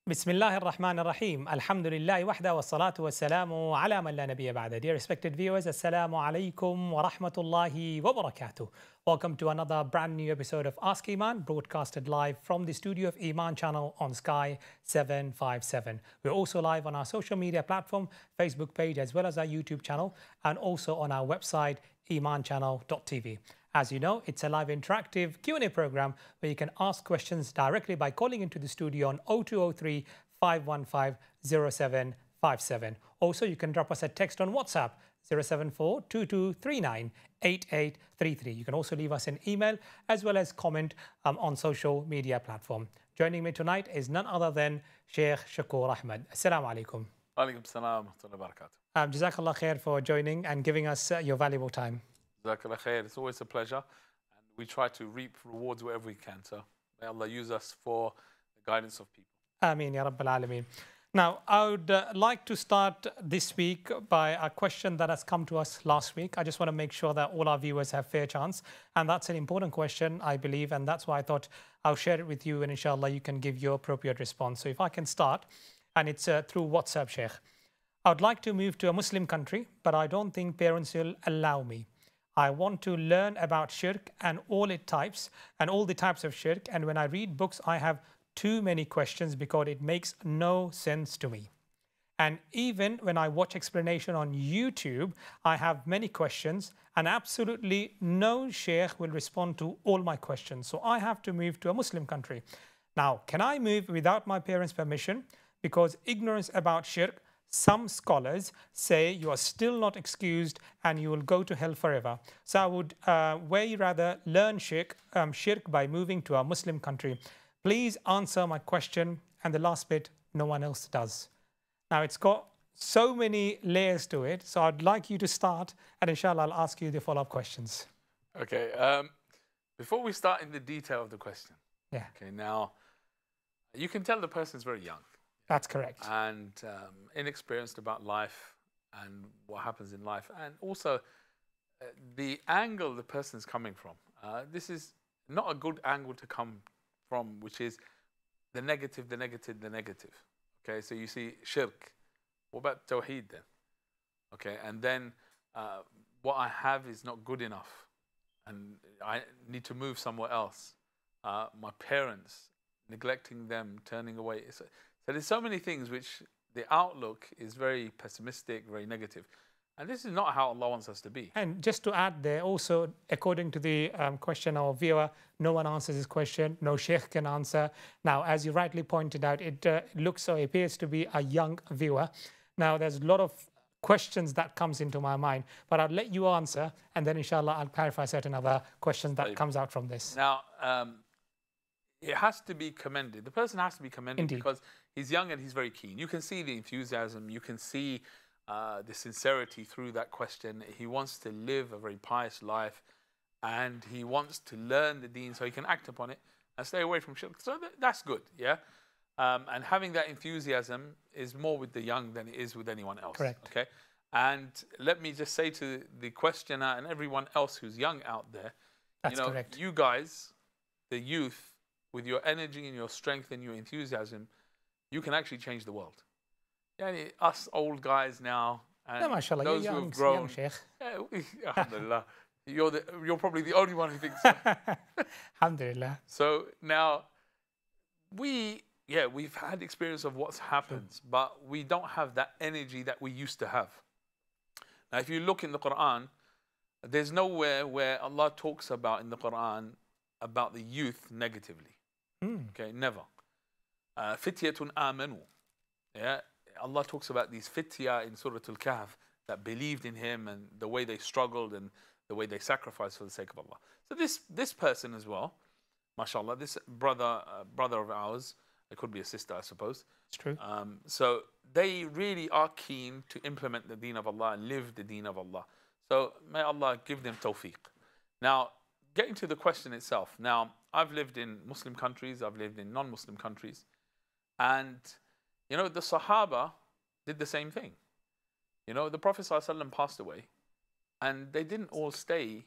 بسم الله الرحمن الرحيم الحمد لله وحده والصلاة والسلام على من لا نبي بعده. Dear respected viewers, Assalamu alaikum wa rahmatullahi wa barakatuh. Welcome to another brand new episode of Ask Eman, broadcasted live from the studio of Eman channel on Sky 757. We're also live on our social media platform, Facebook page, as well as our YouTube channel, and also on our website, emanchannel.tv. As you know, it's a live interactive Q&A program where you can ask questions directly by calling into the studio on 0203 515 0757. Also, you can drop us a text on WhatsApp 074 2239 8833. You can also leave us an email as well as comment on social media platform. Joining me tonight is none other than Sheikh Shaqur Ahmed. Assalamu alaikum. Alaikum salam wa barakatuh. Jazakallah khair for joining and giving us your valuable time. Jazakallah khair. It's always a pleasure. And we try to reap rewards wherever we can. So may Allah use us for the guidance of people. Ameen, Ya Rabbil Alameen. Now, I would like to start this week by a question that has come to us last week. I just want to make sure that all our viewers have fair chance. And that's an important question, I believe. And that's why I thought I'll share it with you. And inshallah, you can give your appropriate response. So if I can start, and it's through WhatsApp, Sheikh. I would like to move to a Muslim country, but I don't think parents will allow me. I want to learn about shirk and all its types and all the types of shirk. And when I read books, I have too many questions because it makes no sense to me. And even when I watch explanation on YouTube, I have many questions and absolutely no sheikh will respond to all my questions. So I have to move to a Muslim country. Now, can I move without my parents' permission? Because ignorance about shirk, some scholars say you are still not excused and you will go to hell forever. So I would way rather learn shirk by moving to a Muslim country. Please answer my question. And the last bit, no one else does. Now, it's got so many layers to it. So I'd like you to start and inshallah, I'll ask you the follow-up questions. Okay. Before we start in the detail of the question. Yeah. Okay. Now, you can tell the person's very young. That's correct. And inexperienced about life and what happens in life. And also the angle the person's coming from. This is not a good angle to come from, which is the negative, the negative, the negative. Okay, so you see shirk. What about tawheed then? Okay, and then what I have is not good enough. And I need to move somewhere else. My parents, neglecting them, turning away. So there's so many things which the outlook is very pessimistic, very negative. And this is not how Allah wants us to be. And just to add there, also, according to the question of viewer, no one answers this question, no sheikh can answer. Now, as you rightly pointed out, it looks or appears to be a young viewer. Now, there's a lot of questions that comes into my mind, but I'll let you answer, and then inshallah, I'll clarify certain other questions that comes out from this. Now, it has to be commended. The person has to be commended. Indeed. Because he's young and he's very keen. You can see the enthusiasm. You can see the sincerity through that question. He wants to live a very pious life and he wants to learn the deen so he can act upon it and stay away from shirk. So that's good, yeah? And having that enthusiasm is more with the young than it is with anyone else. Correct. Okay? And let me just say to the questioner and everyone else who's young out there, that's correct. You guys, the youth, with your energy and your strength and your enthusiasm, you can actually change the world. Yeah, us old guys now, and no, mashallah, those who have grown, alhamdulillah, you're probably the only one who thinks so. Alhamdulillah. So now, we've had experience of what's happened, but we don't have that energy that we used to have. Now, if you look in the Quran, there's nowhere where Allah talks about in the Quran about the youth negatively. Okay, never. Fityatun amanu. Yeah, Allah talks about these fitya in Surah Al-Kahf that believed in Him and the way they struggled and the way they sacrificed for the sake of Allah. So this person as well, mashallah, this brother of ours, it could be a sister, I suppose. It's true. So they really are keen to implement the deen of Allah and live the deen of Allah. So may Allah give them tawfiq. Now, getting to the question itself. Now, I've lived in Muslim countries, I've lived in non-Muslim countries. And, the Sahaba did the same thing. The Prophet ﷺ passed away and they didn't all stay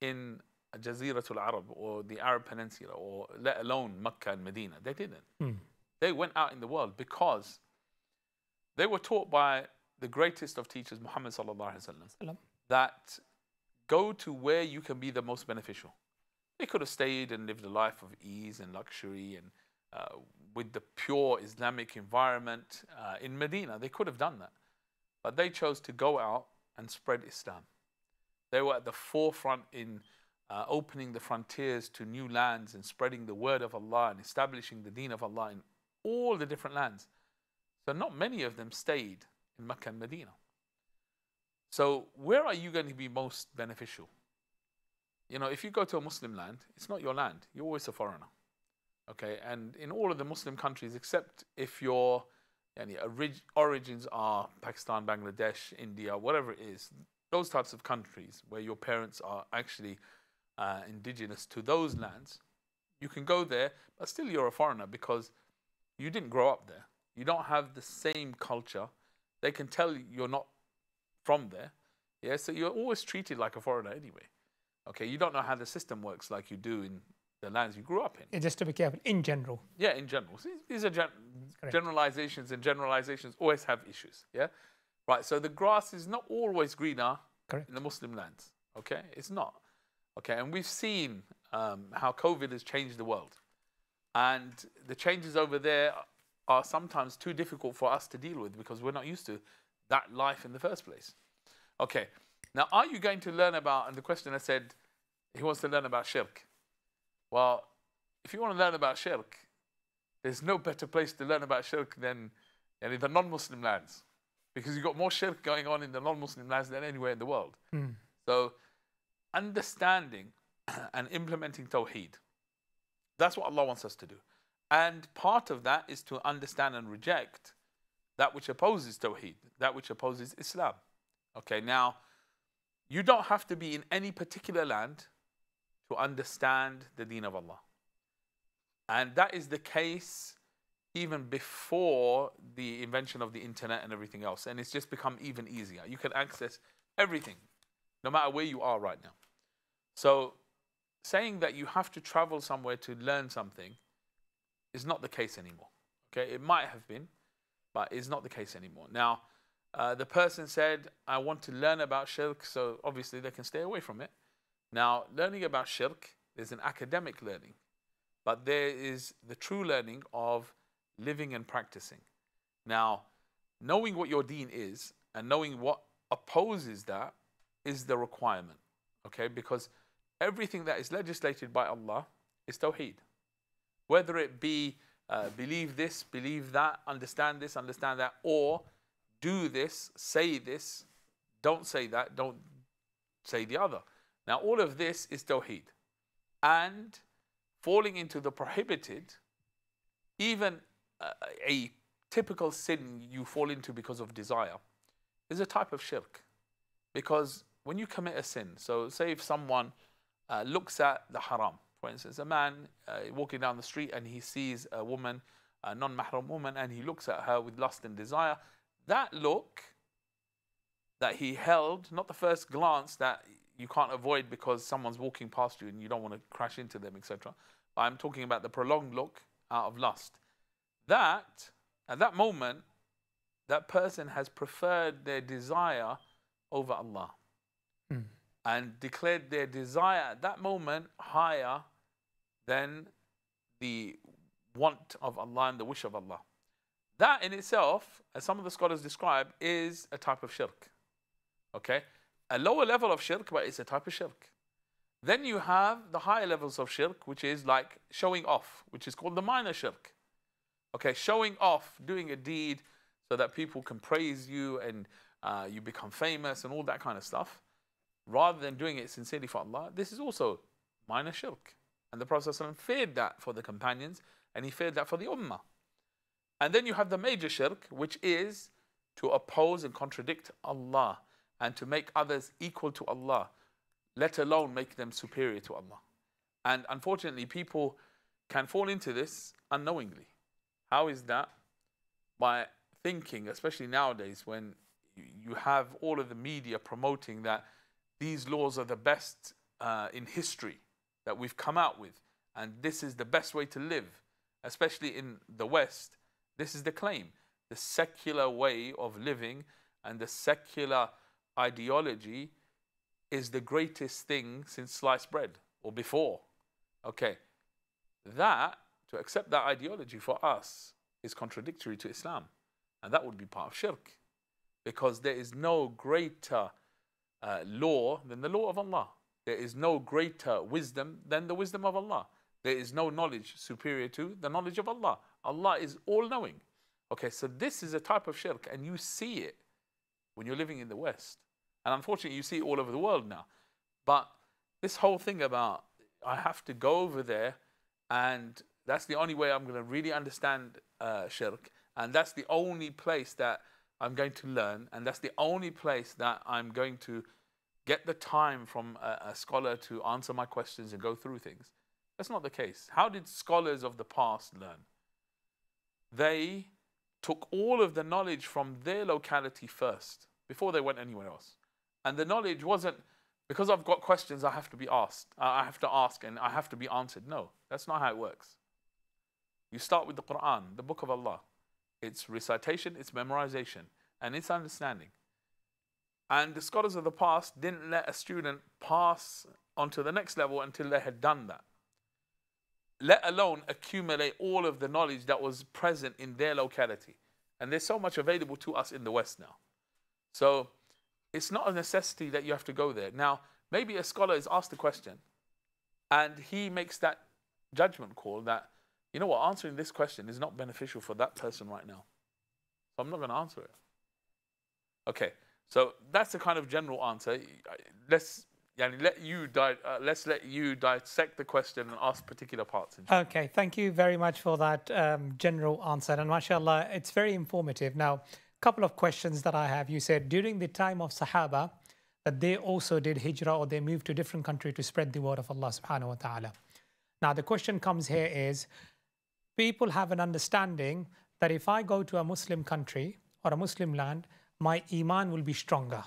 in Jaziratul Arab or the Arab Peninsula or let alone Mecca and Medina. They didn't. They went out in the world because they were taught by the greatest of teachers, Muhammad sallallahu alaihi wasallam, that go to where you can be the most beneficial. They could have stayed and lived a life of ease and luxury and with the pure Islamic environment in Medina. They could have done that. But they chose to go out and spread Islam. They were at the forefront in opening the frontiers to new lands and spreading the word of Allah and establishing the deen of Allah in all the different lands. So not many of them stayed in Mecca and Medina. So where are you going to be most beneficial? You know, if you go to a Muslim land, it's not your land. You're always a foreigner. Okay, and in all of the Muslim countries, except if your origins are Pakistan, Bangladesh, India, whatever it is, those types of countries where your parents are actually indigenous to those lands, you can go there, but still you're a foreigner because you didn't grow up there. You don't have the same culture. They can tell you're not from there. Yeah, so you're always treated like a foreigner anyway. Okay, you don't know how the system works like you do in the lands you grew up in. Yeah, just to be careful, in general. Yeah, in general. See, these are generalizations, and generalizations always have issues. Yeah, right. So the grass is not always greener in the Muslim lands. Okay, it's not. Okay, and we've seen how COVID has changed the world, and the changes over there are sometimes too difficult for us to deal with because we're not used to that life in the first place. Okay, now are you going to learn about, and the questioner said he wants to learn about shirk. Well, if you want to learn about shirk, there's no better place to learn about shirk than in the non-Muslim lands, because you've got more shirk going on in the non-Muslim lands than anywhere in the world. So understanding and implementing Tawheed, that's what Allah wants us to do. And part of that is to understand and reject that which opposes Tawheed, that which opposes Islam. Okay, now, you don't have to be in any particular land to understand the deen of Allah. And that is the case even before the invention of the internet and everything else. And it's just become even easier. You can access everything, no matter where you are right now. So saying that you have to travel somewhere to learn something is not the case anymore. Okay, it might have been, but it's not the case anymore. Now, the person said, I want to learn about shirk, so obviously they can stay away from it. Now, learning about shirk, there's an academic learning, but there is the true learning of living and practicing. Now, knowing what your deen is and knowing what opposes that is the requirement, okay? Because everything that is legislated by Allah is Tawheed. Whether it be believe this, believe that, understand this, understand that, or do this, don't say that, don't say the other. Now, all of this is Tawheed. And falling into the prohibited, even a typical sin you fall into because of desire, is a type of shirk. Because when you commit a sin, so say if someone looks at the haram, for instance, a man walking down the street and he sees a woman, a non-mahram woman, and he looks at her with lust and desire, that look that he held, not the first glance that you can't avoid because someone's walking past you and you don't want to crash into them, etc. I'm talking about the prolonged look out of lust. That, at that moment, that person has preferred their desire over Allah and declared their desire at that moment higher than the want of Allah and the wish of Allah. That in itself, as some of the scholars describe, is a type of shirk. Okay? A lower level of shirk, but it's a type of shirk. Then you have the higher levels of shirk, which is like showing off, which is called the minor shirk. Okay, showing off, doing a deed so that people can praise you and you become famous and all that kind of stuff, rather than doing it sincerely for Allah. This is also minor shirk. And the Prophet ﷺ feared that for the companions, and he feared that for the ummah. And then you have the major shirk, which is to oppose and contradict Allah and to make others equal to Allah, let alone make them superior to Allah. And unfortunately, people can fall into this unknowingly. How is that? By thinking, especially nowadays when you have all of the media promoting that these laws are the best in history that we've come out with, and this is the best way to live, especially in the West, this is the claim. The secular way of living and the secular ideology is the greatest thing since sliced bread, or before. Okay, to accept that ideology for us is contradictory to Islam. And that would be part of shirk. Because there is no greater law than the law of Allah. There is no greater wisdom than the wisdom of Allah. There is no knowledge superior to the knowledge of Allah. Allah is all-knowing. Okay, so this is a type of shirk, and you see it when you're living in the West. And unfortunately, you see it all over the world now. But this whole thing about, I have to go over there, and that's the only way I'm going to really understand shirk, and that's the only place that I'm going to learn, and that's the only place that I'm going to get the time from a scholar to answer my questions and go through things. That's not the case. How did scholars of the past learn? They took all of the knowledge from their locality first, before they went anywhere else. And the knowledge wasn't, because I've got questions I have to be asked, I have to ask and I have to be answered. No, that's not how it works. You start with the Quran, the book of Allah. It's recitation, it's memorization, and it's understanding. And the scholars of the past didn't let a student pass onto the next level until they had done that, let alone accumulate all of the knowledge that was present in their locality. And there's so much available to us in the West now. So it's not a necessity that you have to go there. Now, maybe a scholar is asked a question and he makes that judgment call that, you know what, answering this question is not beneficial for that person right now. So I'm not going to answer it. Okay, so that's the kind of general answer. Let's let you dissect the question and ask particular parts. Okay, thank you very much for that general answer. And mashallah, it's very informative. Now, couple of questions that I have. You said during the time of Sahaba that they also did hijrah, or they moved to a different country to spread the word of Allah subhanahu wa ta'ala. Now the question comes here is, people have an understanding that if I go to a Muslim country or a Muslim land, my Iman will be stronger.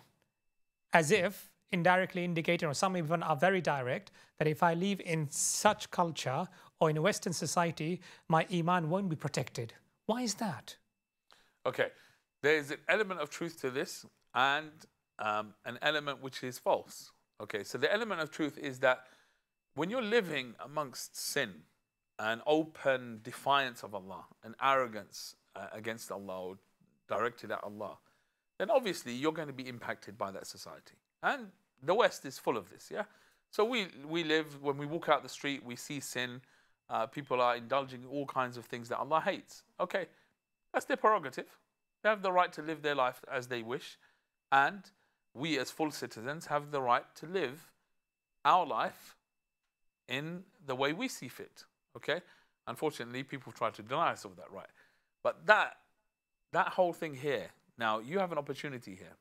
As if indirectly indicating, or some even are very direct, that if I live in such culture or in a Western society, my Iman won't be protected. Why is that? Okay. There's an element of truth to this and an element which is false. Okay, so the element of truth is that when you're living amongst sin and open defiance of Allah and arrogance against Allah or directed at Allah, then obviously you're going to be impacted by that society. And the West is full of this, yeah? So we live, when we walk out the street, we see sin. People are indulging in all kinds of things that Allah hates. Okay, that's their prerogative. They have the right to live their life as they wish, and we as full citizens have the right to live our life in the way we see fit. Okay? Unfortunately, people try to deny us of that right. But that whole thing here, now you have an opportunity here.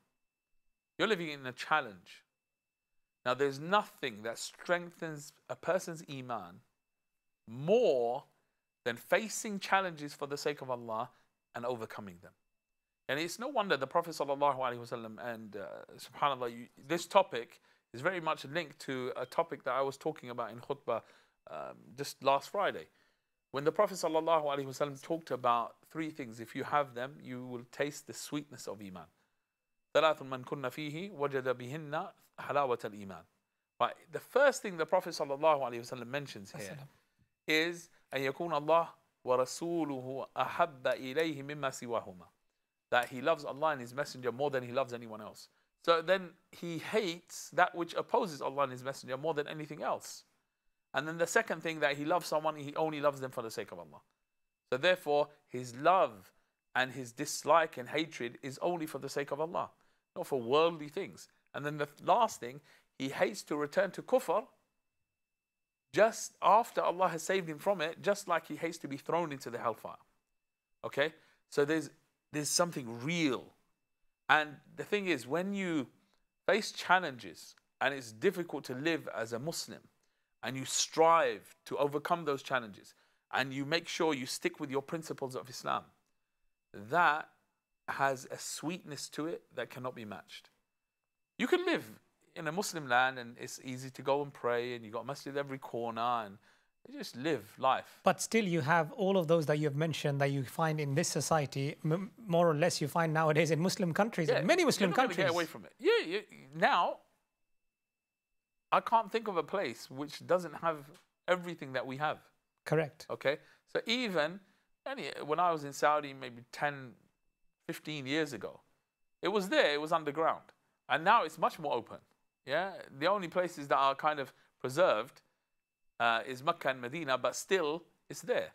You're living in a challenge. Now there's nothing that strengthens a person's Iman more than facing challenges for the sake of Allah and overcoming them. And it's no wonder the Prophet ﷺ and subhanAllah, this topic is very much linked to a topic that I was talking about in khutbah just last Friday. When the Prophet ﷺ talked about three things, if you have them, you will taste the sweetness of Iman. ثلاث من كن فيه وجد بهن حلاوة الإيمان. Right, the first thing the Prophet ﷺ mentions here is أن يكون الله ورسوله أحب إليه مما سواهما. That he loves Allah and His Messenger more than he loves anyone else. So then he hates that which opposes Allah and His Messenger more than anything else. And then the second thing, that he loves someone, he only loves them for the sake of Allah. So therefore, his love and his dislike and hatred is only for the sake of Allah, not for worldly things. And then the last thing, he hates to return to kufr just after Allah has saved him from it, just like he hates to be thrown into the hellfire. Okay? So there's something real. And the thing is, when you face challenges and it's difficult to live as a Muslim, and you strive to overcome those challenges, and you make sure you stick with your principles of Islam, that has a sweetness to it that cannot be matched. You can live in a Muslim land and it's easy to go and pray, and you've got masjid every corner, and They just live life. But still, you have all of those that you've mentioned that you find in this society, more or less you find nowadays in Muslim countries, in many Muslim countries. Get away from it. Yeah, now, I can't think of a place which doesn't have everything that we have. Correct. Okay? So even when I was in Saudi maybe 10, 15 years ago, it was there, it was underground. And now it's much more open. Yeah? The only places that are kind of preserved is Mecca and Medina, but still it's there.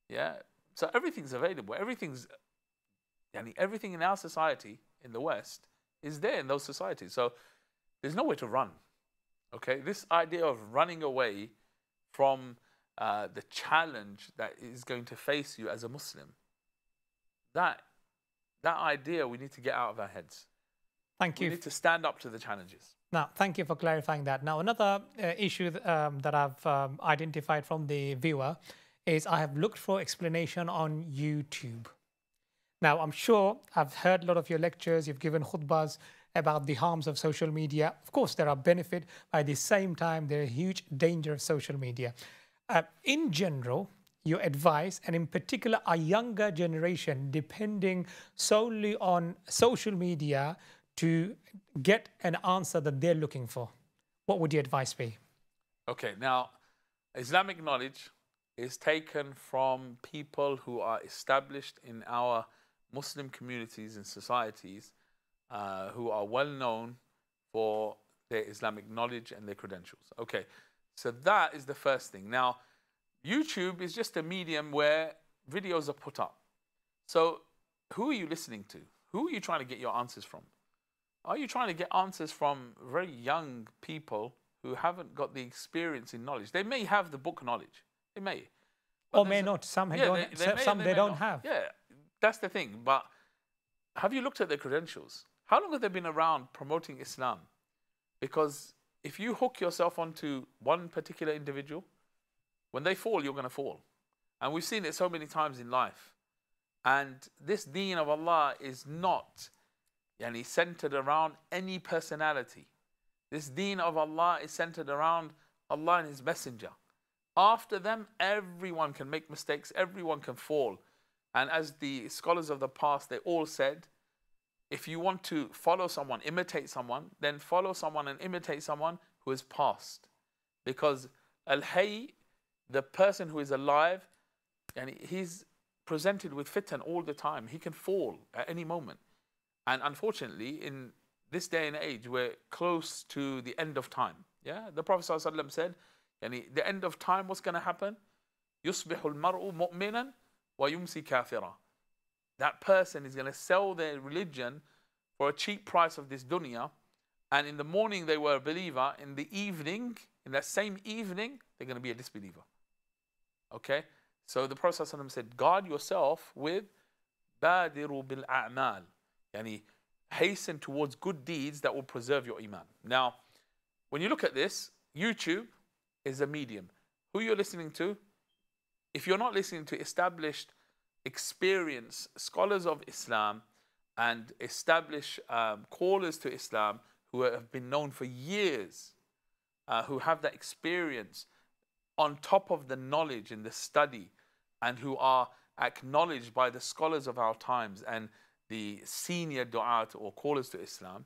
Yeah? So everything's available. Everything in our society in the West is there in those societies. So there's nowhere to run. Okay? This idea of running away from the challenge that is going to face you as a Muslim, that idea we need to get out of our heads. Thank you. We need to stand up to the challenges. Now, thank you for clarifying that. Now, another issue that I've identified from the viewer is I have looked for explanation on YouTube. Now, I'm sure I've heard a lot of your lectures, you've given khutbahs about the harms of social media. Of course, there are benefits, but at the same time, there are huge danger of social media. In general, your advice, and in particular, a younger generation depending solely on social media to get an answer that they're looking for, what would your advice be? Okay, now, Islamic knowledge is taken from people who are established in our Muslim communities and societies who are well known for their Islamic knowledge and their credentials. Okay, so that is the first thing. Now, YouTube is just a medium where videos are put up. So who are you listening to? Who are you trying to get your answers from? Are you trying to get answers from very young people who haven't got the experience in knowledge? They may have the book knowledge. They may. Or may not. Some they don't have. Yeah, that's the thing. But have you looked at their credentials? How long have they been around promoting Islam? Because if you hook yourself onto one particular individual, when they fall, you're going to fall. And we've seen it so many times in life. And this deen of Allah is not centered around any personality. This deen of Allah is centered around Allah and His Messenger. After them, everyone can make mistakes, everyone can fall. And as the scholars of the past, they all said, if you want to follow someone, imitate someone, then follow someone and imitate someone who is past. Because al-hayy, the person who is alive, and he's presented with fitan all the time. He can fall at any moment. And unfortunately, in this day and age, we're close to the end of time. Yeah, the Prophet ﷺ said, the end of time, what's going to happen? يُصْبِحُ الْمَرْءُ مُؤْمِنًا وَيُمْسِي كَافِرًا. That person is going to sell their religion for a cheap price of this dunya. And in the morning, they were a believer. In the evening, in that same evening, they're going to be a disbeliever. Okay? So the Prophet ﷺ said, guard yourself with بَادِرُوا بِالْأَعْمَالِ. Hasten towards good deeds that will preserve your iman. Now, when you look at this, YouTube is a medium. Who you're listening to, if you're not listening to established, experienced scholars of Islam and established callers to Islam who have been known for years, who have that experience on top of the knowledge and the study, and who are acknowledged by the scholars of our times and the senior du'at or callers to Islam,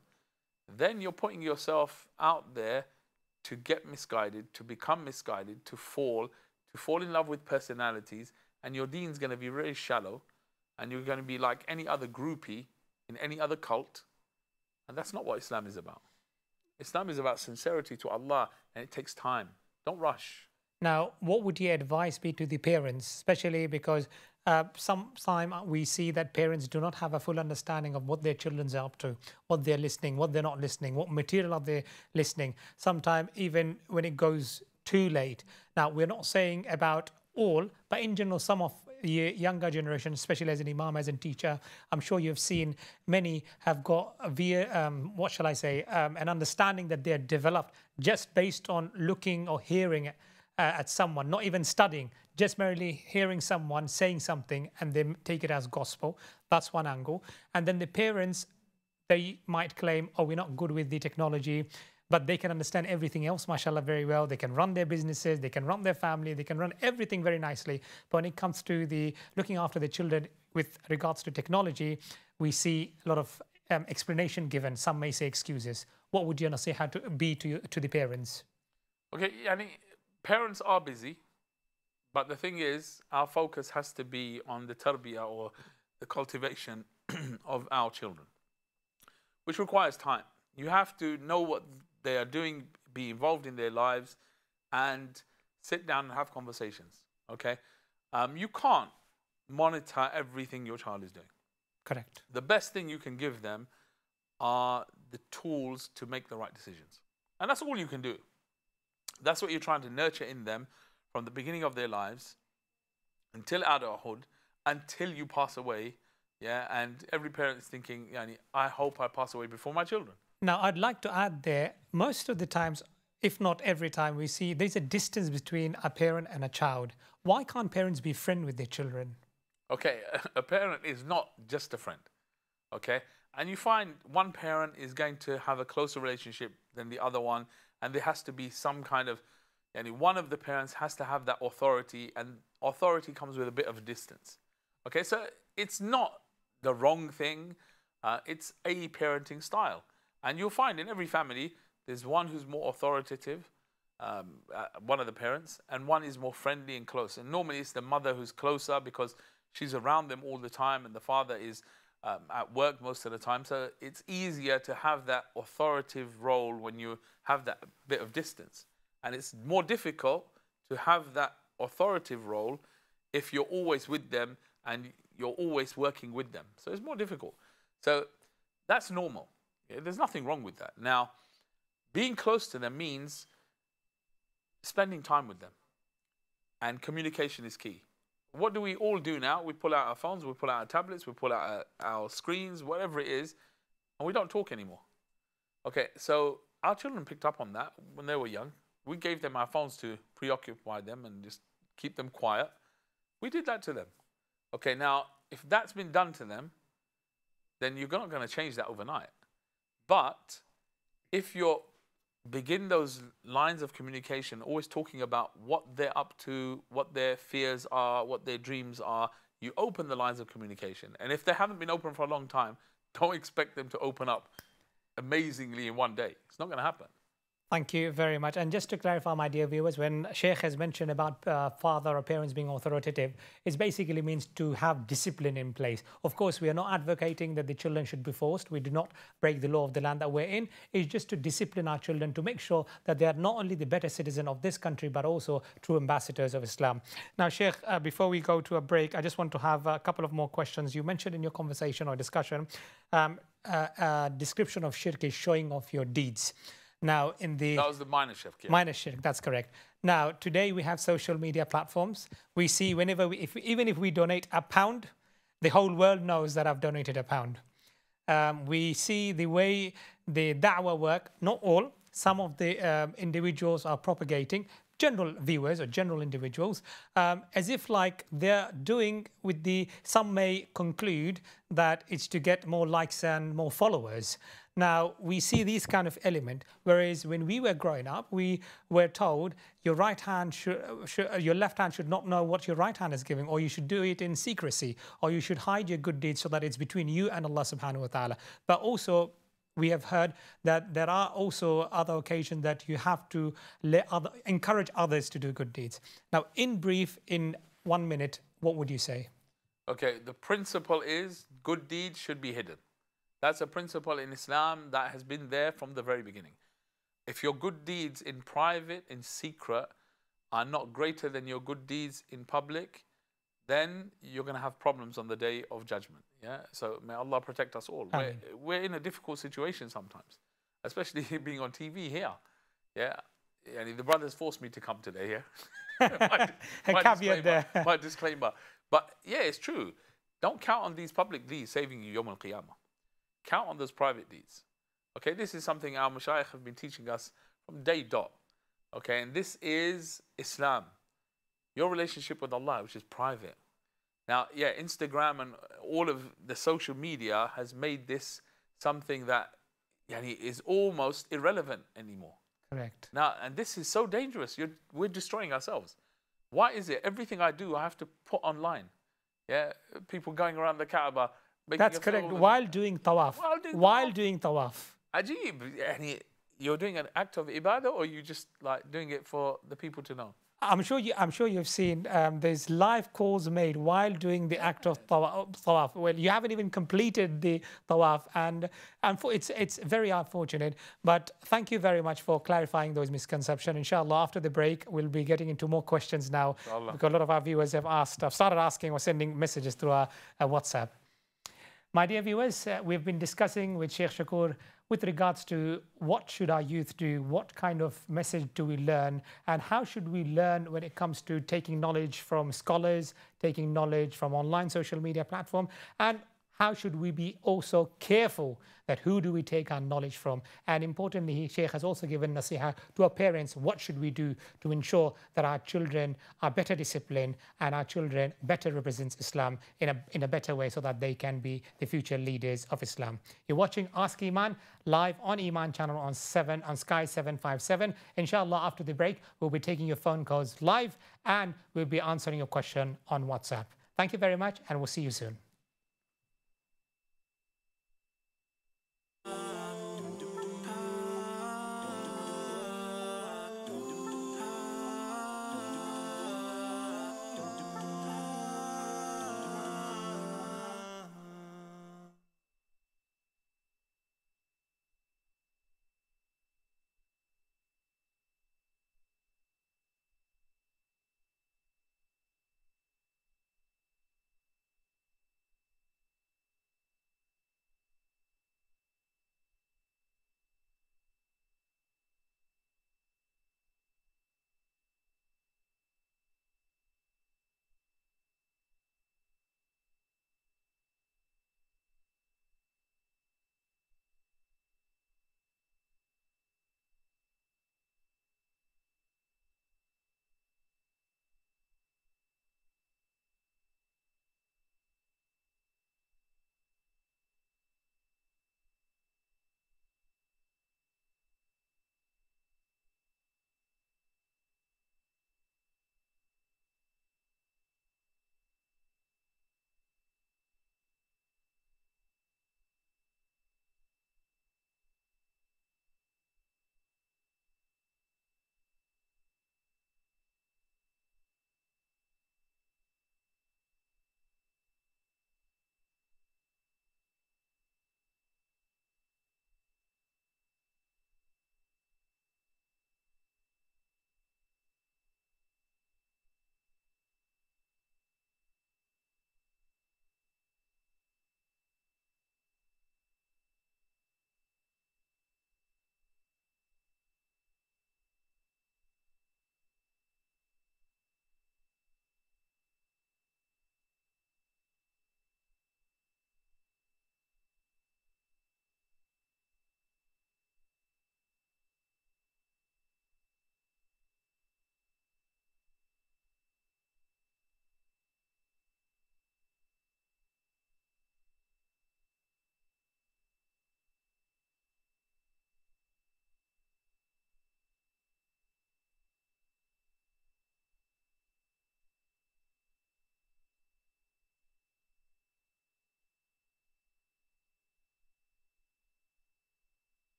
then you're putting yourself out there to get misguided, to become misguided, to fall in love with personalities, and your deen's going to be very shallow, and you're going to be like any other groupie in any other cult, and that's not what Islam is about. Islam is about sincerity to Allah, and it takes time. Don't rush. Now, what would your advice be to the parents, especially because sometimes we see that parents do not have a full understanding of what their children's are up to, what they're listening, what they're not listening, what material are they listening, sometimes even when it goes too late. Now, we're not saying about all, but in general, some of the younger generation, especially as an imam, as a teacher, I'm sure you've seen many have got an understanding that they're developed just based on looking or hearing at someone, not even studying, just merely hearing someone saying something and they take it as gospel. That's one angle. And then the parents, they might claim, oh, we're not good with the technology. but they can understand everything else, mashallah, very well. They can run their businesses, they can run their family, they can run everything very nicely. But when it comes to the looking after the children with regards to technology, we see a lot of explanation given. Some may say excuses. What would your nasiha to be to the parents? Okay, yani, parents are busy, but the thing is, our focus has to be on the tarbiyah, or the cultivation of our children, which requires time. You have to know what they are doing, be involved in their lives, and sit down and have conversations. Okay, you can't monitor everything your child is doing. Correct. The best thing you can give them are the tools to make the right decisions, and that's all you can do. That's what you're trying to nurture in them from the beginning of their lives until adulthood, until you pass away. Yeah, and every parent is thinking, yani, I hope I pass away before my children. Now, I'd like to add there, most of the times, if not every time, we see there's a distance between a parent and a child. Why can't parents be friends with their children? Okay, a parent is not just a friend. Okay, and you find one parent is going to have a closer relationship than the other one, and there has to be some kind of, yani, one of the parents has to have that authority, and authority comes with a bit of distance. Okay, so it's not the wrong thing. It's a parenting style. And you'll find in every family, there's one who's more authoritative, one of the parents, and one is more friendly and close. And normally it's the mother who's closer because she's around them all the time, and the father is at work most of the time. So it's easier to have that authoritative role when you have that bit of distance. And it's more difficult to have that authoritative role if you're always with them and you're always working with them. So it's more difficult. So that's normal. Yeah, there's nothing wrong with that. Now, being close to them means spending time with them. And communication is key. What do we all do now? We pull out our phones, we pull out our tablets, we pull out our screens, whatever it is, and we don't talk anymore. Okay, so our children picked up on that when they were young. We gave them our phones to preoccupy them and just keep them quiet. We did that to them. Okay, now, if that's been done to them, then you're not going to change that overnight. But if you begin those lines of communication, always talking about what they're up to, what their fears are, what their dreams are, you open the lines of communication. And if they haven't been open for a long time, don't expect them to open up amazingly in one day. It's not going to happen. Thank you very much. And just to clarify, my dear viewers, when Sheikh has mentioned about father or parents being authoritative, it basically means to have discipline in place. Of course, we are not advocating that the children should be forced. We do not break the law of the land that we're in. It's just to discipline our children to make sure that they are not only the better citizen of this country, but also true ambassadors of Islam. Now, Sheikh, before we go to a break, I just want to have a couple of more questions. You mentioned in your conversation or discussion, description of shirk is showing off your deeds. Now, that was the minor shirk. Yeah. Minor shirk, that's correct. Now, today we have social media platforms. We see whenever even if we donate £1, the whole world knows that I've donated £1. We see the way the da'wah work. Not all. Some of the individuals are propagating, general viewers or general individuals, as if like they're doing with some may conclude that it's to get more likes and more followers. Now, we see these kind of element, whereas when we were growing up, we were told your right hand your left hand should not know what your right hand is giving, or you should do it in secrecy, or you should hide your good deeds so that it's between you and Allah subhanahu wa ta'ala. But also, we have heard that there are also other occasions that you have to encourage others to do good deeds. Now, in brief, in 1 minute, what would you say? Okay, the principle is good deeds should be hidden. That's a principle in Islam that has been there from the very beginning. If your good deeds in private, in secret, are not greater than your good deeds in public, then you're going to have problems on the day of judgment. Yeah. So may Allah protect us all. We're in a difficult situation sometimes, especially being on TV here. Yeah. And the brothers forced me to come today. Yeah. my disclaimer. But yeah, it's true. Don't count on these public deeds saving you Yawm al-Qiyamah. Count on those private deeds. Okay, this is something our mashayikh have been teaching us from day dot. Okay, and this is Islam. Your relationship with Allah, which is private. Now, yeah, Instagram and all of the social media has made this something that is almost irrelevant anymore. Correct. Now, and this is so dangerous. We're destroying ourselves. Why is it everything I do I have to put online? Yeah, people going around the Kaaba. That's correct. While doing tawaf. While doing tawaf. Ajib. You're doing an act of ibadah, or you just like doing it for the people to know? I'm sure you've seen there's live calls made while doing the act of tawaf. Well, you haven't even completed the tawaf, and it's very unfortunate. But thank you very much for clarifying those misconceptions. Inshallah, after the break, we'll be getting into more questions now, because a lot of our viewers have started asking or sending messages through our WhatsApp. My dear viewers, we've been discussing with Sheikh Shaqur with regards to what should our youth do, what kind of message do we learn, and how should we learn when it comes to taking knowledge from scholars, taking knowledge from online social media platform, and how should we be also careful that who do we take our knowledge from? And importantly, Sheikh has also given nasiha to our parents, what should we do to ensure that our children are better disciplined and our children better represents Islam in a better way, so that they can be the future leaders of Islam. You're watching Ask Eman live on Eman channel on Sky 757. Inshallah, after the break, we'll be taking your phone calls live and we'll be answering your question on WhatsApp. Thank you very much, and we'll see you soon.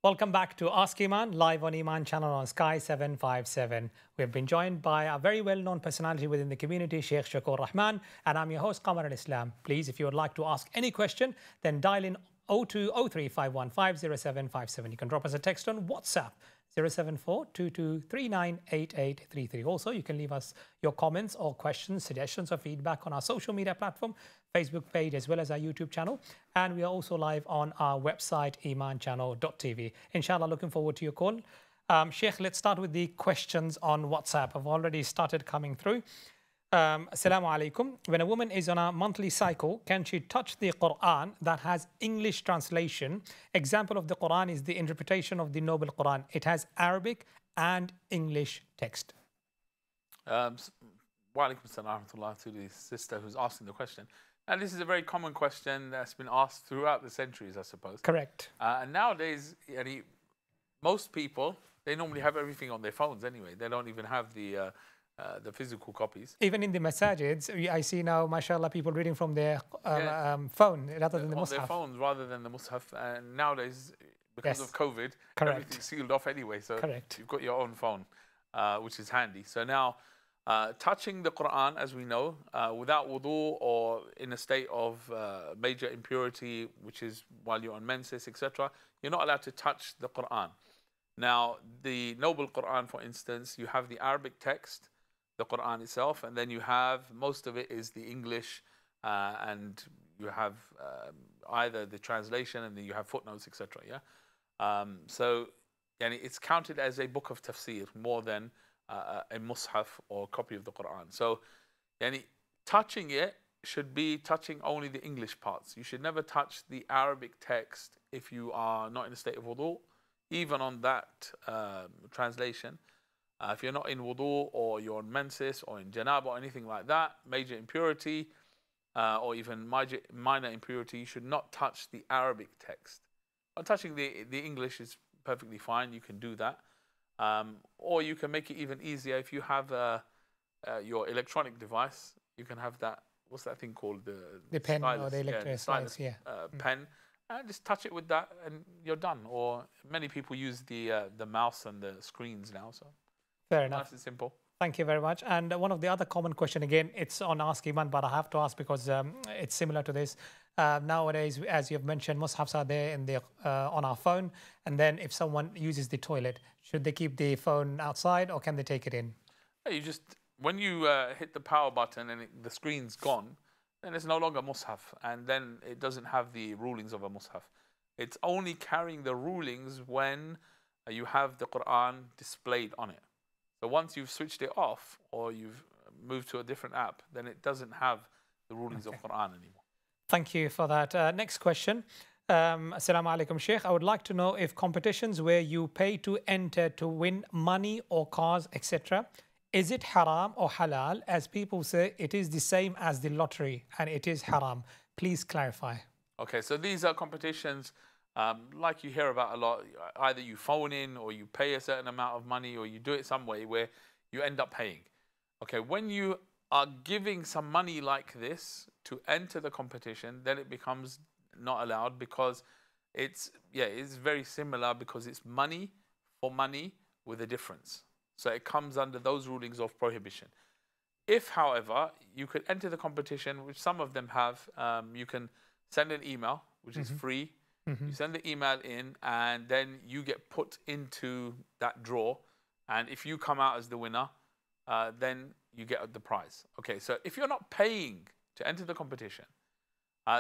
Welcome back to Ask Iman, live on Iman channel on Sky 757. We have been joined by a very well-known personality within the community, Sheikh Shaqur Rehman, and I'm your host, Qamar al-Islam. Please, if you would like to ask any question, then dial in 0203515077. You can drop us a text on WhatsApp, 07422398833. Also, you can leave us your comments or questions, suggestions or feedback on our social media platform, Facebook page, as well as our YouTube channel. And we are also live on our website, imanchannel.tv. Inshallah, looking forward to your call. Sheikh, let's start with the questions on WhatsApp. I've already started coming through. Assalamu alaikum. When a woman is on a monthly cycle, can she touch the Quran that has English translation? Example of the Quran is the interpretation of the Noble Quran. It has Arabic and English text. Wa alaikum salam to the sister who's asking the question. And this is a very common question that's been asked throughout the centuries, I suppose. Correct. And nowadays, most people, they normally have everything on their phones anyway. They don't even have the physical copies. Even in the masajids, I see now, mashallah, people reading from their phone rather than the mushaf. On their phones rather than the mushaf. And nowadays, because of COVID, everything's sealed off anyway. So you've got your own phone, which is handy. So now, touching the Quran, as we know, without wudu or in a state of major impurity, which is while you're on menses, etc., you're not allowed to touch the Quran. Now, the Noble Quran, for instance, you have the Arabic text, the Quran itself, and then you have, most of it is the English, and you have either the translation and then you have footnotes, etc. So it's counted as a book of tafsir more than a mushaf or copy of the Quran. So touching it should be touching only the English parts. You should never touch the Arabic text if you are not in a state of wudu, even on that translation. If you're not in wudu or you're on menses or in janaba or anything like that, major impurity or even minor impurity, you should not touch the Arabic text. But touching the English is perfectly fine. You can do that. Or you can make it even easier if you have your electronic device. You can have that, what's that thing called? The pen stylus. or the electronic stylus, pen. And just touch it with that and you're done. Or many people use the mouse and the screens now. So fair enough. Nice and simple. Thank you very much. And one of the other common question, again, it's on Ask Iman, but I have to ask because it's similar to this. Nowadays, as you've mentioned, mushafs are there in the, on our phone. And then if someone uses the toilet, should they keep the phone outside or can they take it in? You just, when you hit the power button and the screen's gone, then it's no longer mushaf. And then it doesn't have the rulings of a mushaf. It's only carrying the rulings when you have the Quran displayed on it. So once you've switched it off or you've moved to a different app, then it doesn't have the rulings of Quran anymore. Thank you for that. Next question. Assalamu alaikum, Sheikh. I would like to know if competitions where you pay to enter to win money or cars, etc., is it haram or halal? As people say, it is the same as the lottery and it is haram. Please clarify. Okay, so these are competitions like you hear about a lot. Either you phone in or you pay a certain amount of money or you do it some way where you end up paying. Okay, when you are giving some money like this to enter the competition, then it becomes not allowed because it's very similar because it's money for money with a difference. So it comes under those rulings of prohibition. If, however, you could enter the competition, which some of them have, you can send an email, which is free. You send the email in and then you get put into that draw. And if you come out as the winner, then you get the prize. Okay, so if you're not paying to enter the competition,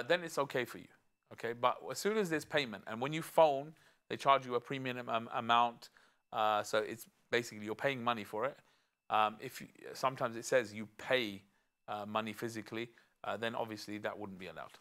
then it's okay for you. Okay, but as soon as there's payment, and when you phone, they charge you a premium amount. So it's basically you're paying money for it. Sometimes it says you pay money physically, then obviously that wouldn't be allowed.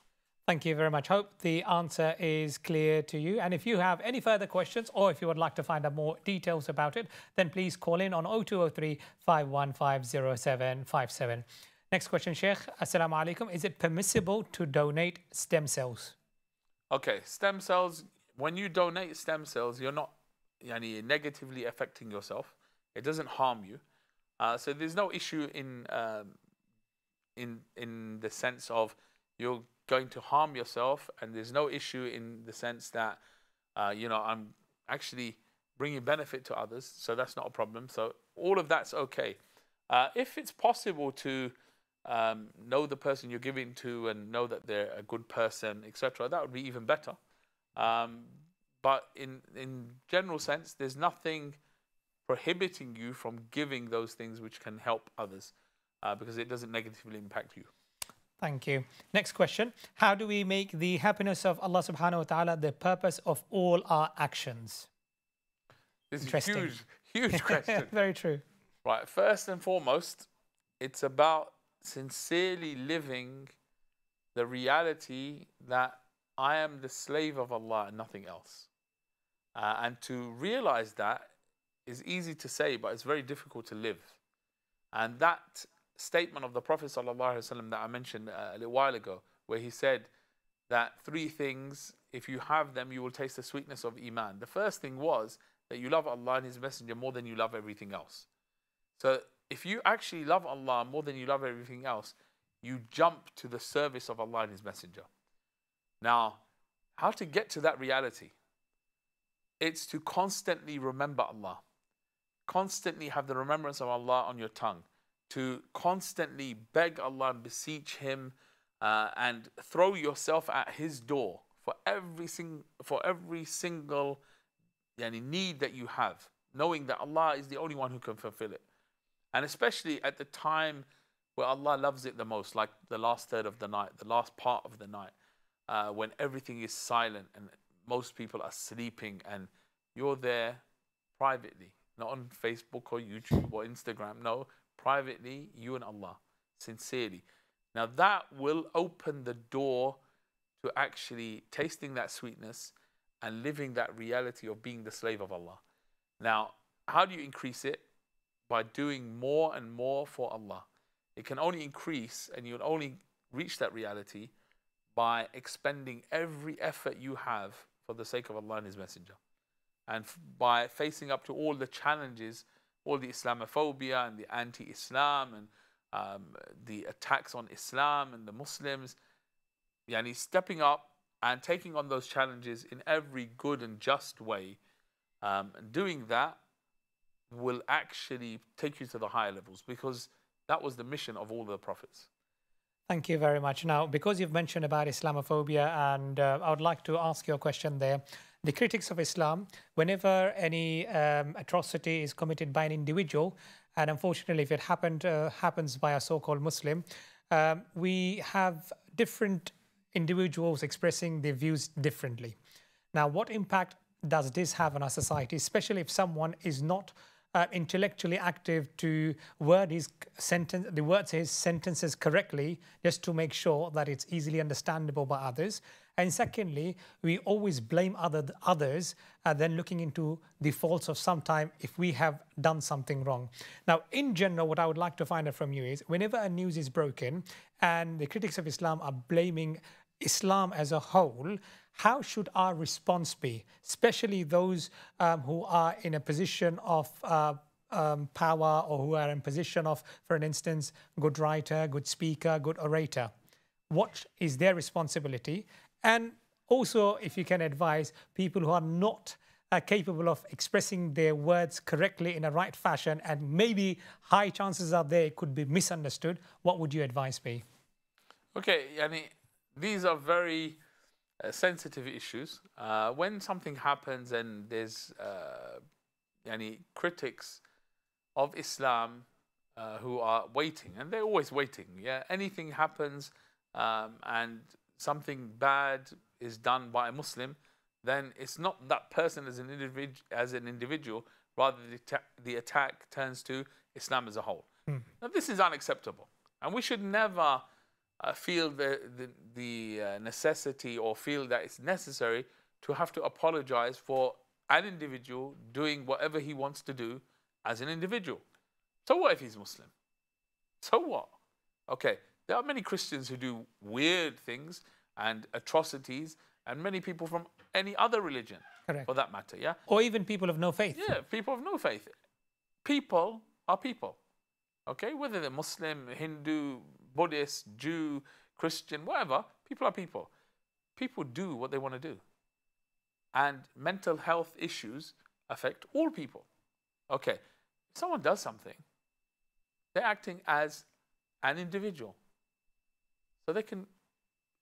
Thank you very much. Hope the answer is clear to you. And if you have any further questions or if you would like to find out more details about it, then please call in on 0203 515 0757. Next question, Sheikh. Assalamu alaikum. Is it permissible to donate stem cells? Okay, stem cells, when you donate stem cells, you're not negatively affecting yourself. It doesn't harm you. So there's no issue in the sense of you're going to harm yourself, and there's no issue in the sense that I'm actually bringing benefit to others, so that's not a problem. So all of that's okay. If it's possible to know the person you're giving to and know that they're a good person, etc., that would be even better. But in general sense, there's nothing prohibiting you from giving those things which can help others, because it doesn't negatively impact you. Thank you. Next question. How do we make the happiness of Allah subhanahu wa ta'ala the purpose of all our actions? This is a huge, huge question. Very true. Right. First and foremost, it's about sincerely living the reality that I am the slave of Allah and nothing else. And to realize that is easy to say, but it's very difficult to live. And that statement of the Prophet ﷺ that I mentioned a little while ago, where he said that 3 things, if you have them, you will taste the sweetness of Iman. The first thing was that you love Allah and His Messenger more than you love everything else. So if you actually love Allah more than you love everything else, you jump to the service of Allah and His Messenger. Now, how to get to that reality? It's to constantly remember Allah. Constantly have the remembrance of Allah on your tongue. To constantly beg Allah and beseech Him, and throw yourself at His door for every single need that you have, knowing that Allah is the only one who can fulfill it. And especially at the time where Allah loves it the most, like the last third of the night, the last part of the night, when everything is silent and most people are sleeping and you're there privately, not on Facebook or YouTube or Instagram, no, privately, you and Allah, sincerely. Now that will open the door to actually tasting that sweetness and living that reality of being the slave of Allah. Now, how do you increase it? By doing more and more for Allah. It can only increase, and you'll only reach that reality by expending every effort you have for the sake of Allah and His Messenger. And by facing up to all the challenges, all the Islamophobia and the anti-Islam and the attacks on Islam and the Muslims, yani stepping up and taking on those challenges in every good and just way, doing that will actually take you to the higher levels, because that was the mission of all the prophets. Thank you very much. Now, because you've mentioned about Islamophobia, and I would like to ask you a question there. The critics of Islam, whenever any atrocity is committed by an individual, and unfortunately if it happens by a so-called Muslim, we have different individuals expressing their views differently. Now, what impact does this have on our society, especially if someone is not intellectually active to word his sentences correctly, just to make sure that it's easily understandable by others? And secondly, we always blame others, then looking into the faults of sometime if we have done something wrong. Now, in general, what I would like to find out from you is, whenever a news is broken and the critics of Islam are blaming Islam as a whole, how should our response be, especially those who are in a position of power, or who are in position of, for an instance, good writer, good speaker, good orator? What is their responsibility? And also, if you can advise people who are not capable of expressing their words correctly in a right fashion, and maybe high chances are they could be misunderstood, what would you advise me? Okay, yani, these are very sensitive issues. When something happens and there's critics of Islam who are waiting, and they're always waiting. Yeah, anything happens and something bad is done by a Muslim, then it's not that person as an individual. Rather, the attack turns to Islam as a whole. Now, this is unacceptable, and we should never feel the necessity, or feel that it's necessary to have to apologize for an individual doing whatever he wants to do as an individual. So what if he's Muslim? So what? Okay, there are many Christians who do weird things and atrocities, and many people from any other religion, correct, for that matter, yeah? Or even people of no faith. Yeah, people of no faith. People are people, okay? Whether they're Muslim, Hindu, Buddhist, Jew, Christian, whatever, people are people. People do what they want to do. And mental health issues affect all people. Okay, if someone does something, they're acting as an individual. So they can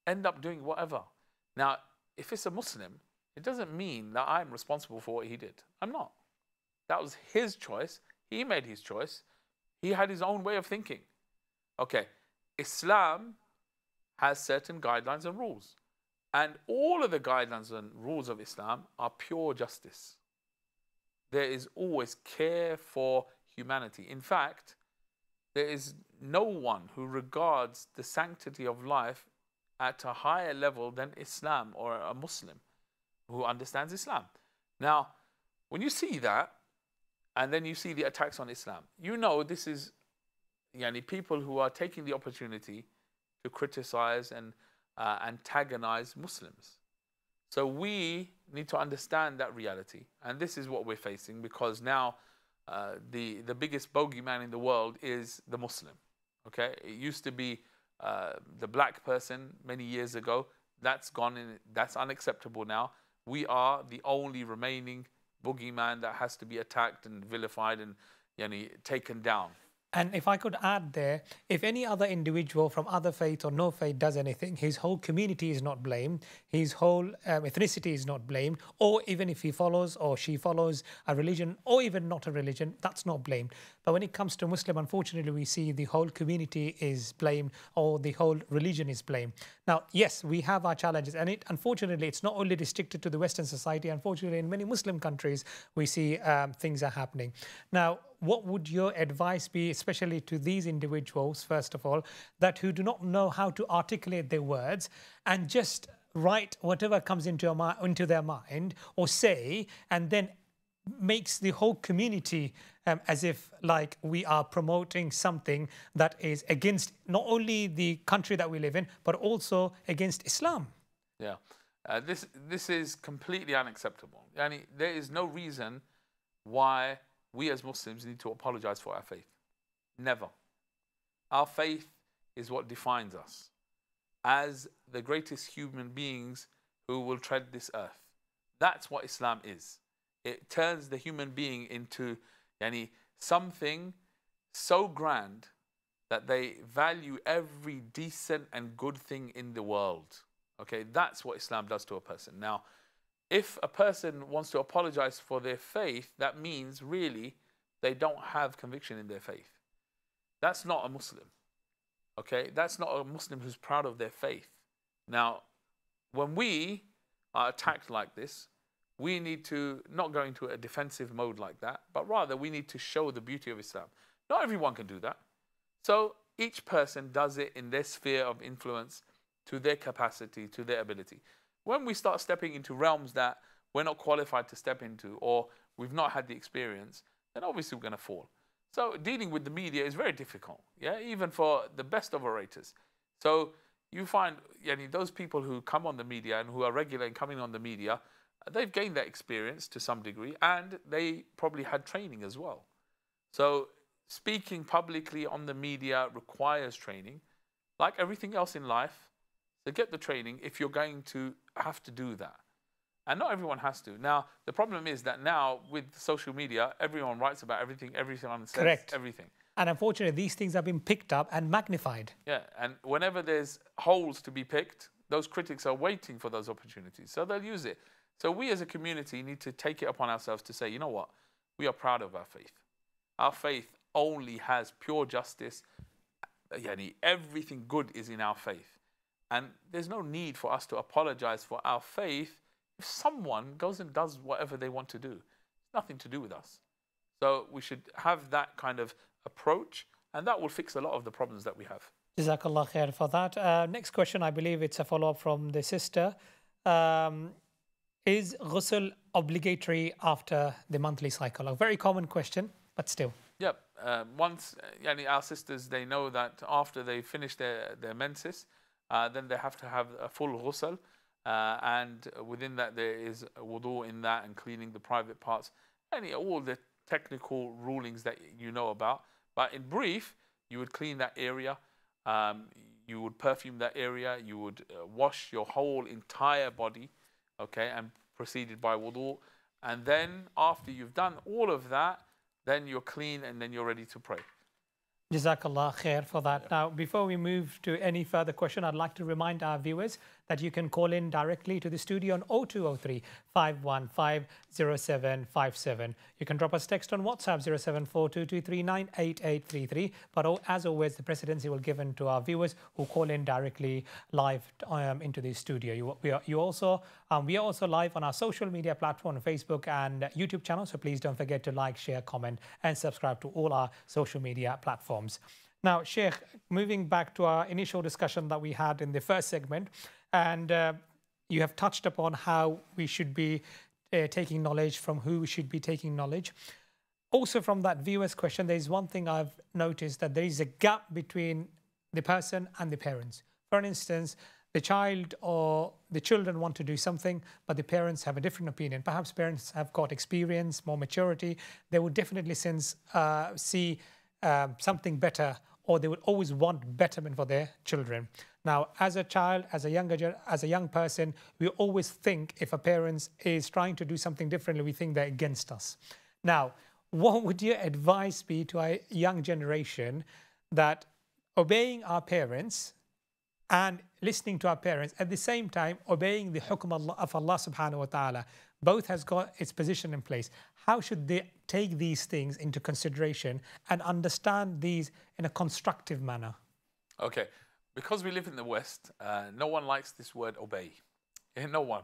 end up doing whatever. Now, if it's a Muslim, it doesn't mean that I'm responsible for what he did. I'm not. That was his choice. He made his choice. He had his own way of thinking. Okay, Islam has certain guidelines and rules. And all of the guidelines and rules of Islam are pure justice. There is always care for humanity. In fact, there is no one who regards the sanctity of life at a higher level than Islam or a Muslim who understands Islam. Now, when you see that, and then you see the attacks on Islam, you know this is people who are taking the opportunity to criticize and antagonize Muslims. So we need to understand that reality. And this is what we're facing, because now the biggest bogeyman in the world is the Muslim. Okay, it used to be the black person many years ago. That's gone in. That's unacceptable now. We are the only remaining boogeyman that has to be attacked and vilified and taken down. And if I could add there, if any other individual from other faith or no faith does anything, his whole community is not blamed, his whole ethnicity is not blamed, or even if he follows or she follows a religion or even not a religion, that's not blamed. But when it comes to Muslim, unfortunately, we see the whole community is blamed or the whole religion is blamed. Now, yes, we have our challenges, and unfortunately, it's not only restricted to the Western society. Unfortunately, in many Muslim countries, we see things are happening. Now, what would your advice be, especially to these individuals, first of all, that who do not know how to articulate their words and just write whatever comes into their mind or say, and then makes the whole community as if like we are promoting something that is against not only the country that we live in, but also against Islam? Yeah, this is completely unacceptable. There is no reason why we as Muslims need to apologize for our faith. Never. Our faith is what defines us as the greatest human beings who will tread this earth. That's what Islam is. It turns the human being into something so grand that they value every decent and good thing in the world. Okay, that's what Islam does to a person. Now, if a person wants to apologize for their faith, that means really they don't have conviction in their faith. That's not a Muslim. Okay, that's not a Muslim who's proud of their faith. Now, when we are attacked like this, we need to not go into a defensive mode like that, but rather we need to show the beauty of Islam. Not everyone can do that. So each person does it in their sphere of influence, to their capacity, to their ability. When we start stepping into realms that we're not qualified to step into, or we've not had the experience, then obviously we're going to fall. So dealing with the media is very difficult, even for the best of orators. So you find those people who come on the media and who are regular in coming on the media, they've gained that experience to some degree, and they probably had training as well. So speaking publicly on the media requires training, like everything else in life. So get the training if you're going to have to do that. And not everyone has to. Now, the problem is that now with social media, everyone writes about everything, everyone says Correct. everything. And unfortunately, these things have been picked up and magnified. Yeah, and whenever there's holes to be picked, those critics are waiting for those opportunities. So they'll use it. So we as a community need to take it upon ourselves to say, you know what? We are proud of our faith. Our faith only has pure justice. Everything good is in our faith. And there's no need for us to apologize for our faith if someone goes and does whatever they want to do. It's nothing to do with us. So we should have that kind of approach, and that will fix a lot of the problems that we have. Jazakallah khair for that. Next question, I believe it's a follow-up from the sister. Is ghusl obligatory after the monthly cycle? A very common question, but still. Yep. Once our sisters, they know that after they finish their menses, then they have to have a full ghusl, and within that there is wudu in that, and cleaning the private parts, and all the technical rulings that you know about. But in brief, you would clean that area, you would perfume that area, you would wash your whole entire body, okay, and preceded by wudu. And then after you've done all of that, then you're clean and then you're ready to pray. Jazakallah khair for that. Now, before we move to any further question, I'd like to remind our viewers that you can call in directly to the studio on 0203 515 0757. You can drop us text on WhatsApp 074223988833. But as always, the presidency will be given to our viewers who call in directly live into the studio. We are also live on our social media platform on Facebook and YouTube channel. So please don't forget to like, share, comment, and subscribe to all our social media platforms. Now, Sheikh, moving back to our initial discussion that we had in the first segment, and you have touched upon how we should be taking knowledge, from who we should be taking knowledge. Also from that viewer's question, there is one thing I've noticed, that there is a gap between the person and the parents. For instance, the child or the children want to do something, but the parents have a different opinion. Perhaps parents have got experience, more maturity. They would definitely see something better, or they would always want betterment for their children. Now, as a child, as a young person, we always think if a parent is trying to do something differently, we think they're against us. Now, what would your advice be to a young generation, that obeying our parents and listening to our parents, at the same time obeying the hukm of Allah subhanahu wa ta'ala, both has got its position in place? How should they take these things into consideration and understand these in a constructive manner? Okay, because we live in the West, no one likes this word obey. No one.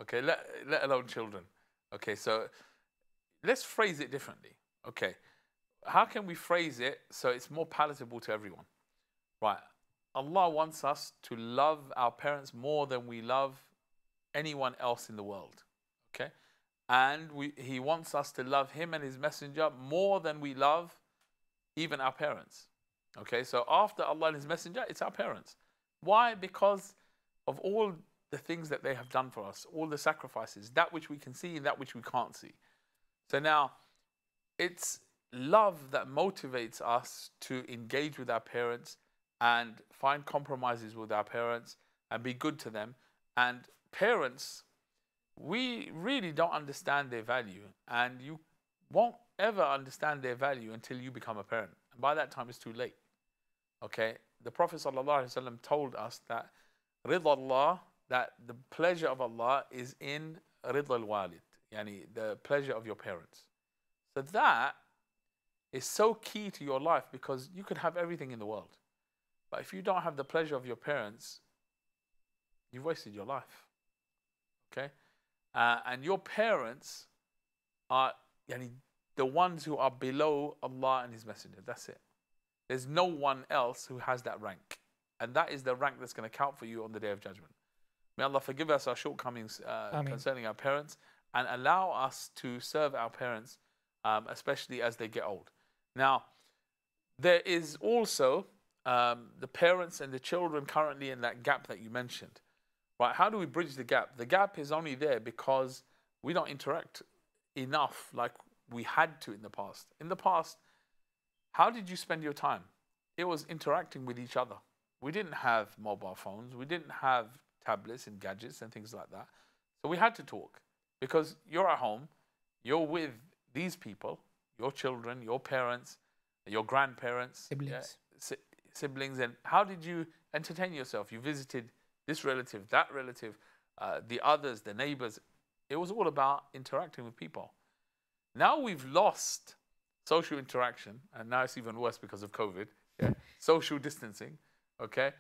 Okay, let alone children. Okay, so let's phrase it differently. Okay, how can we phrase it so it's more palatable to everyone? Right, Allah wants us to love our parents more than we love anyone else in the world. Okay, and He wants us to love Him and His Messenger more than we love even our parents. Okay, so after Allah and His Messenger, it's our parents. Why? Because of all the things that they have done for us, all the sacrifices, that which we can see and that which we can't see. So now, it's love that motivates us to engage with our parents and find compromises with our parents and be good to them. And parents, we really don't understand their value, and you won't ever understand their value until you become a parent. And by that time, it's too late. Okay, the Prophet ﷺ told us that Ridha Allah, that the pleasure of Allah is in Ridha al-Walid, yani the pleasure of your parents. So that is so key to your life, because you could have everything in the world, but if you don't have the pleasure of your parents, you've wasted your life. Okay, and your parents are yani the ones who are below Allah and His Messenger. That's it. There's no one else who has that rank. And that is the rank that's going to count for you on the Day of Judgment. May Allah forgive us our shortcomings concerning our parents, and allow us to serve our parents, especially as they get old. Now, there is also the parents and the children currently in that gap that you mentioned. Right? How do we bridge the gap? The gap is only there because we don't interact enough like we had to in the past. In the past, how did you spend your time? It was interacting with each other. We didn't have mobile phones. We didn't have tablets and gadgets and things like that. So we had to talk, because you're at home, you're with these people, your children, your parents, your grandparents, siblings. And how did you entertain yourself? You visited this relative, that relative, the others, the neighbors. It was all about interacting with people. Now we've lost social interaction, and now it's even worse because of COVID. Yeah. Social distancing. Okay,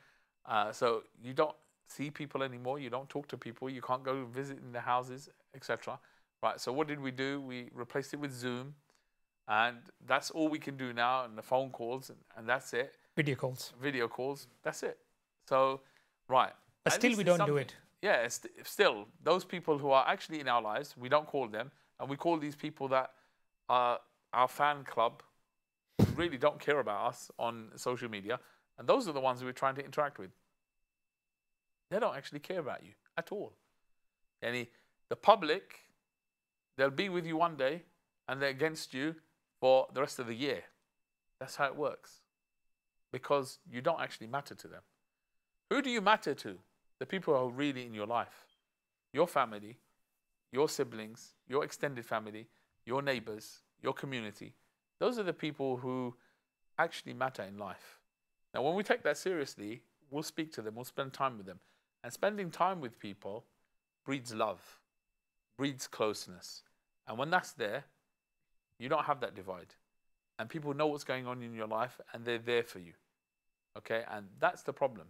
so you don't see people anymore. You don't talk to people. You can't go visit in their houses, etc. Right. So what did we do? We replaced it with Zoom, and that's all we can do now. And the phone calls, and that's it. Video calls. Video calls. That's it. So, right. But still, we don't do it. Yeah. Still, those people who are actually in our lives, we don't call them, and we call these people that are our fan club, who really don't care about us on social media, and those are the ones we're trying to interact with. They don't actually care about you at all. The public, they'll be with you one day, and they're against you for the rest of the year. That's how it works, because you don't actually matter to them. Who do you matter to? The people who are really in your life, your family, your siblings, your extended family, your neighbors, your community. Those are the people who actually matter in life. Now, when we take that seriously, we'll speak to them, we'll spend time with them. And spending time with people breeds love, breeds closeness. And when that's there, you don't have that divide. And people know what's going on in your life and they're there for you. Okay? And that's the problem.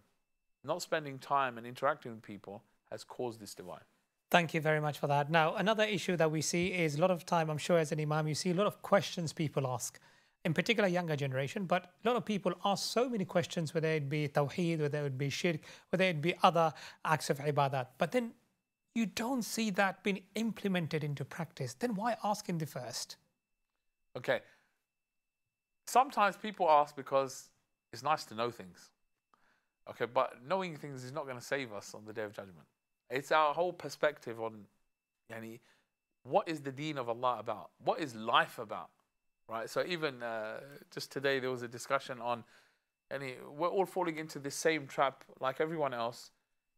Not spending time and interacting with people has caused this divide. Thank you very much for that. Now, another issue that we see is a lot of time, I'm sure as an imam, you see a lot of questions people ask, in particular younger generation, but a lot of people ask so many questions, whether it be tawheed, whether it be shirk, whether it be other acts of ibadat. But then you don't see that being implemented into practice. Then why ask in the first? Okay. Sometimes people ask because it's nice to know things. Okay, but knowing things is not going to save us on the Day of Judgment. It's our whole perspective on what is the deen of Allah about? What is life about? Right? So even just today there was a discussion on, we're all falling into this same trap like everyone else.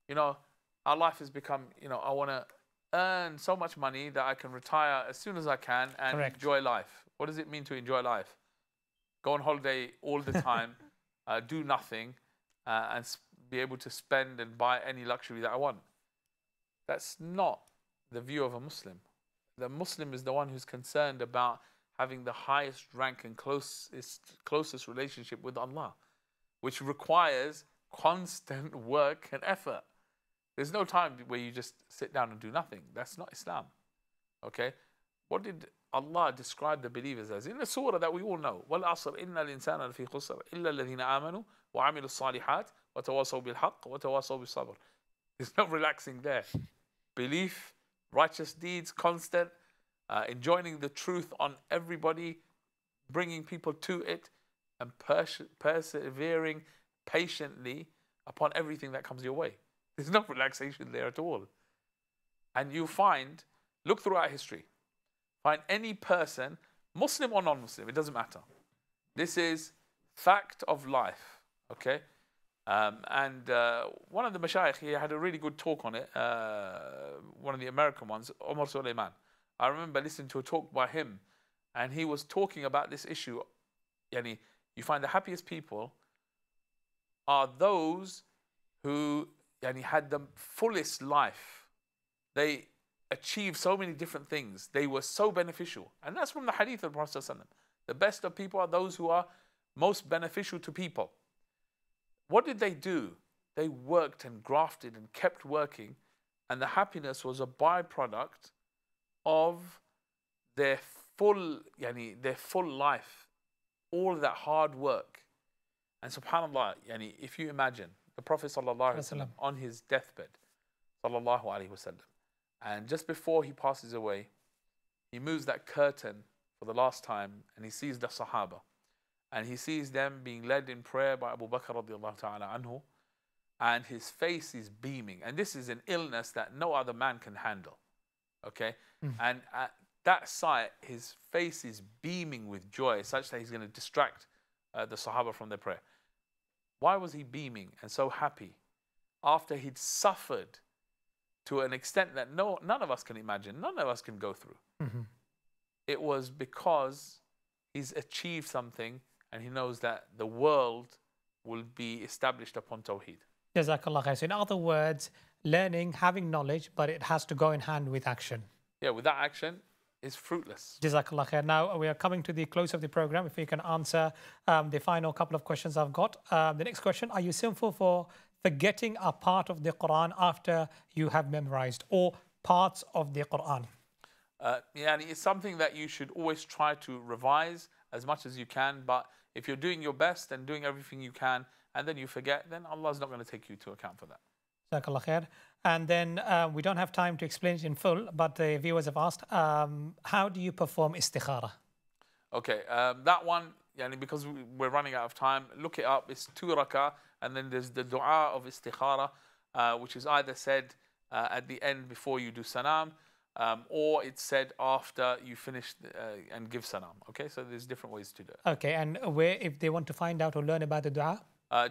Our life has become, I want to earn so much money that I can retire as soon as I can and Correct. Enjoy life. What does it mean to enjoy life? Go on holiday all the time, do nothing, and be able to spend and buy any luxury that I want. That's not the view of a Muslim. The Muslim is the one who's concerned about having the highest rank and closest relationship with Allah, which requires constant work and effort. There's no time where you just sit down and do nothing. That's not Islam. Okay? What did Allah describe the believers as? In the surah that we all know. وَالْعَصْرِ إِنَّ الْإِنسَانَ لَفِي خُسْرٍ إِلَّا الَّذِينَ آمَنُوا وَعَمِلُوا الصَّالِحَاتِ وَتَوَاصَوْا بِالْحَقِّ وَتَوَاصَوْا بِالصَّبْرِ. There's no relaxing there. Belief, righteous deeds, constant, enjoining the truth on everybody, bringing people to it, and persevering patiently upon everything that comes your way. There's no relaxation there at all. And you find, look throughout history, find any person, Muslim or non-Muslim, it doesn't matter. This is fact of life, okay? One of the mashayikh, he had a really good talk on it, one of the American ones, Omar Suleiman. I remember listening to a talk by him, and he was talking about this issue. You find the happiest people are those who had the fullest life. They achieved so many different things. They were so beneficial. And that's from the hadith of the Prophet ﷺ. The best of people are those who are most beneficial to people. What did they do? They worked and grafted and kept working, and the happiness was a byproduct of their full life, all that hard work. And subhanallah, if you imagine the Prophet ﷺ on his deathbed, sallallahu alaihi wasallam, and just before he passes away, he moves that curtain for the last time, and he sees the Sahaba, and he sees them being led in prayer by Abu Bakr radiallahu ta'ala anhu, and his face is beaming. And this is an illness that no other man can handle. Okay? And at that sight, his face is beaming with joy, such that he's going to distract the Sahaba from their prayer. Why was he beaming and so happy after he'd suffered to an extent that none of us can imagine, none of us can go through? It was because he's achieved something, and he knows that the world will be established upon Tawheed. Jazakallah khair. So in other words, learning, having knowledge, but it has to go in hand with action. Yeah, without action, it's fruitless. Jazakallah khair. Now we are coming to the close of the program. If you can answer the final couple of questions I've got. The next question, are you sinful for forgetting a part of the Quran after you have memorized, or parts of the Quran? It's something that you should always try to revise as much as you can, but if you're doing your best and doing everything you can, and then you forget, then Allah's not going to take you to account for that. Jazakallah khair. And then we don't have time to explain it in full, but the viewers have asked, how do you perform istikhara? Okay, that one, because we're running out of time, look it up. It's 2 rak'ah, and then there's the Dua of Istikhara, which is either said at the end before you do salam, or it's said after you finish and give salam. Okay, so there's different ways to do it. Okay, and where, if they want to find out or learn about the dua?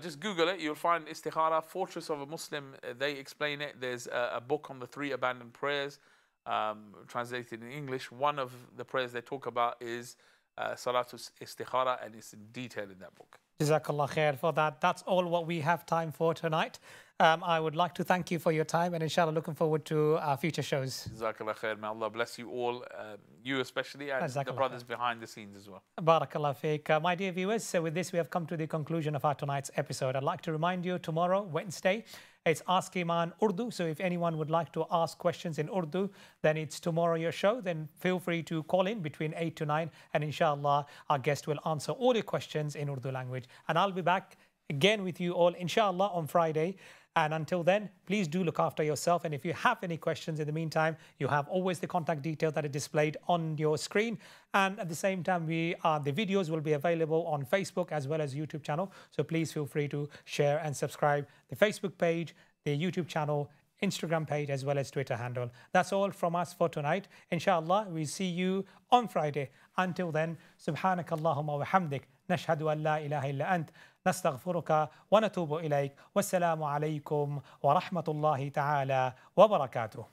Just Google it. You'll find Istikhara, Fortress of a Muslim. They explain it. There's a book on the 3 abandoned prayers. translated in English. One of the prayers they talk about is Salatul Istikhara, and it's in detail in that book. Jazakallah khair for that. That's all what we have time for tonight. I would like to thank you for your time, and inshallah looking forward to future shows. Jazakallah khair. May Allah bless you all, you especially, and the brothers behind the scenes as well. Barakallah feek. My dear viewers, so with this we have come to the conclusion of our tonight's episode. I'd like to remind you, tomorrow, Wednesday, it's Ask Eman Urdu. So if anyone would like to ask questions in Urdu, then it's tomorrow your show. Then feel free to call in between 8 to 9, and inshallah our guest will answer all your questions in Urdu language. And I'll be back again with you all, inshallah, on Friday. And until then, please do look after yourself. And if you have any questions in the meantime, you have always the contact details that are displayed on your screen. And at the same time, the videos will be available on Facebook as well as YouTube channel. So please feel free to share and subscribe the Facebook page, the YouTube channel, Instagram page, as well as Twitter handle. That's all from us for tonight. Inshallah, we'll see you on Friday. Until then, subhanakallahumma wa hamdik, nashhadu an la ilaha illa ant, نستغفرك ونتوب إليك والسلام عليكم ورحمة الله تعالى وبركاته.